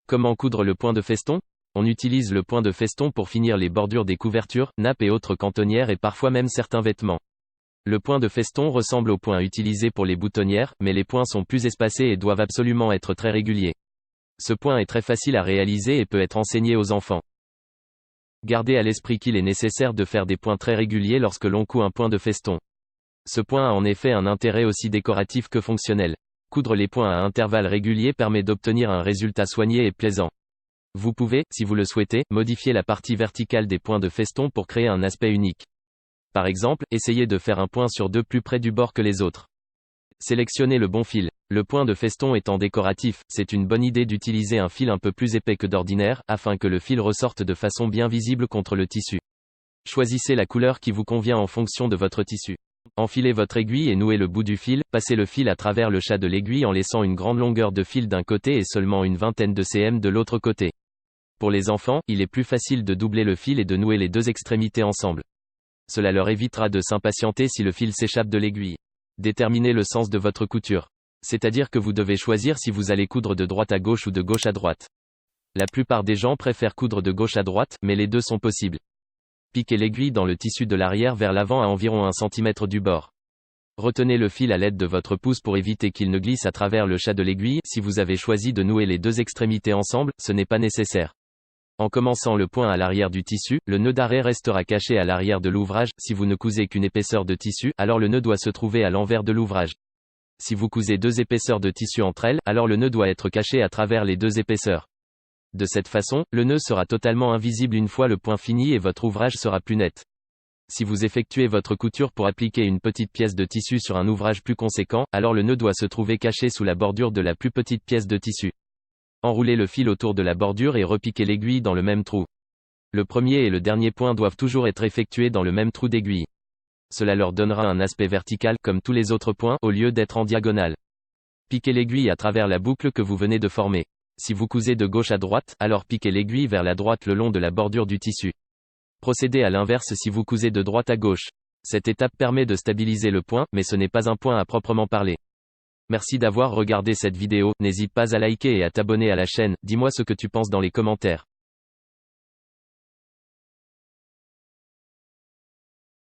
Comment coudre le point de feston? On utilise le point de feston pour finir les bordures des couvertures, nappes et autres cantonnières et parfois même certains vêtements. Le point de feston ressemble au point utilisé pour les boutonnières, mais les points sont plus espacés et doivent absolument être très réguliers. Ce point est très facile à réaliser et peut être enseigné aux enfants. Gardez à l'esprit qu'il est nécessaire de faire des points très réguliers lorsque l'on coud un point de feston. Ce point a en effet un intérêt aussi décoratif que fonctionnel. Coudre les points à intervalles réguliers permet d'obtenir un résultat soigné et plaisant. Vous pouvez, si vous le souhaitez, modifier la partie verticale des points de feston pour créer un aspect unique. Par exemple, essayez de faire un point sur deux plus près du bord que les autres. Sélectionnez le bon fil. Le point de feston étant décoratif, c'est une bonne idée d'utiliser un fil un peu plus épais que d'ordinaire, afin que le fil ressorte de façon bien visible contre le tissu. Choisissez la couleur qui vous convient en fonction de votre tissu. Enfilez votre aiguille et nouez le bout du fil, passez le fil à travers le chat de l'aiguille en laissant une grande longueur de fil d'un côté et seulement une vingtaine de cm de l'autre côté. Pour les enfants, il est plus facile de doubler le fil et de nouer les deux extrémités ensemble. Cela leur évitera de s'impatienter si le fil s'échappe de l'aiguille. Déterminez le sens de votre couture. C'est-à-dire que vous devez choisir si vous allez coudre de droite à gauche ou de gauche à droite. La plupart des gens préfèrent coudre de gauche à droite, mais les deux sont possibles. Piquez l'aiguille dans le tissu de l'arrière vers l'avant à environ 1 cm du bord. Retenez le fil à l'aide de votre pouce pour éviter qu'il ne glisse à travers le chat de l'aiguille. Si vous avez choisi de nouer les deux extrémités ensemble, ce n'est pas nécessaire. En commençant le point à l'arrière du tissu, le nœud d'arrêt restera caché à l'arrière de l'ouvrage. Si vous ne cousez qu'une épaisseur de tissu, alors le nœud doit se trouver à l'envers de l'ouvrage. Si vous cousez deux épaisseurs de tissu entre elles, alors le nœud doit être caché à travers les deux épaisseurs. De cette façon, le nœud sera totalement invisible une fois le point fini et votre ouvrage sera plus net. Si vous effectuez votre couture pour appliquer une petite pièce de tissu sur un ouvrage plus conséquent, alors le nœud doit se trouver caché sous la bordure de la plus petite pièce de tissu. Enroulez le fil autour de la bordure et repiquez l'aiguille dans le même trou. Le premier et le dernier point doivent toujours être effectués dans le même trou d'aiguille. Cela leur donnera un aspect vertical, comme tous les autres points, au lieu d'être en diagonale. Piquez l'aiguille à travers la boucle que vous venez de former. Si vous cousez de gauche à droite, alors piquez l'aiguille vers la droite le long de la bordure du tissu. Procédez à l'inverse si vous cousez de droite à gauche. Cette étape permet de stabiliser le point, mais ce n'est pas un point à proprement parler. Merci d'avoir regardé cette vidéo, n'hésite pas à liker et à t'abonner à la chaîne, dis-moi ce que tu penses dans les commentaires.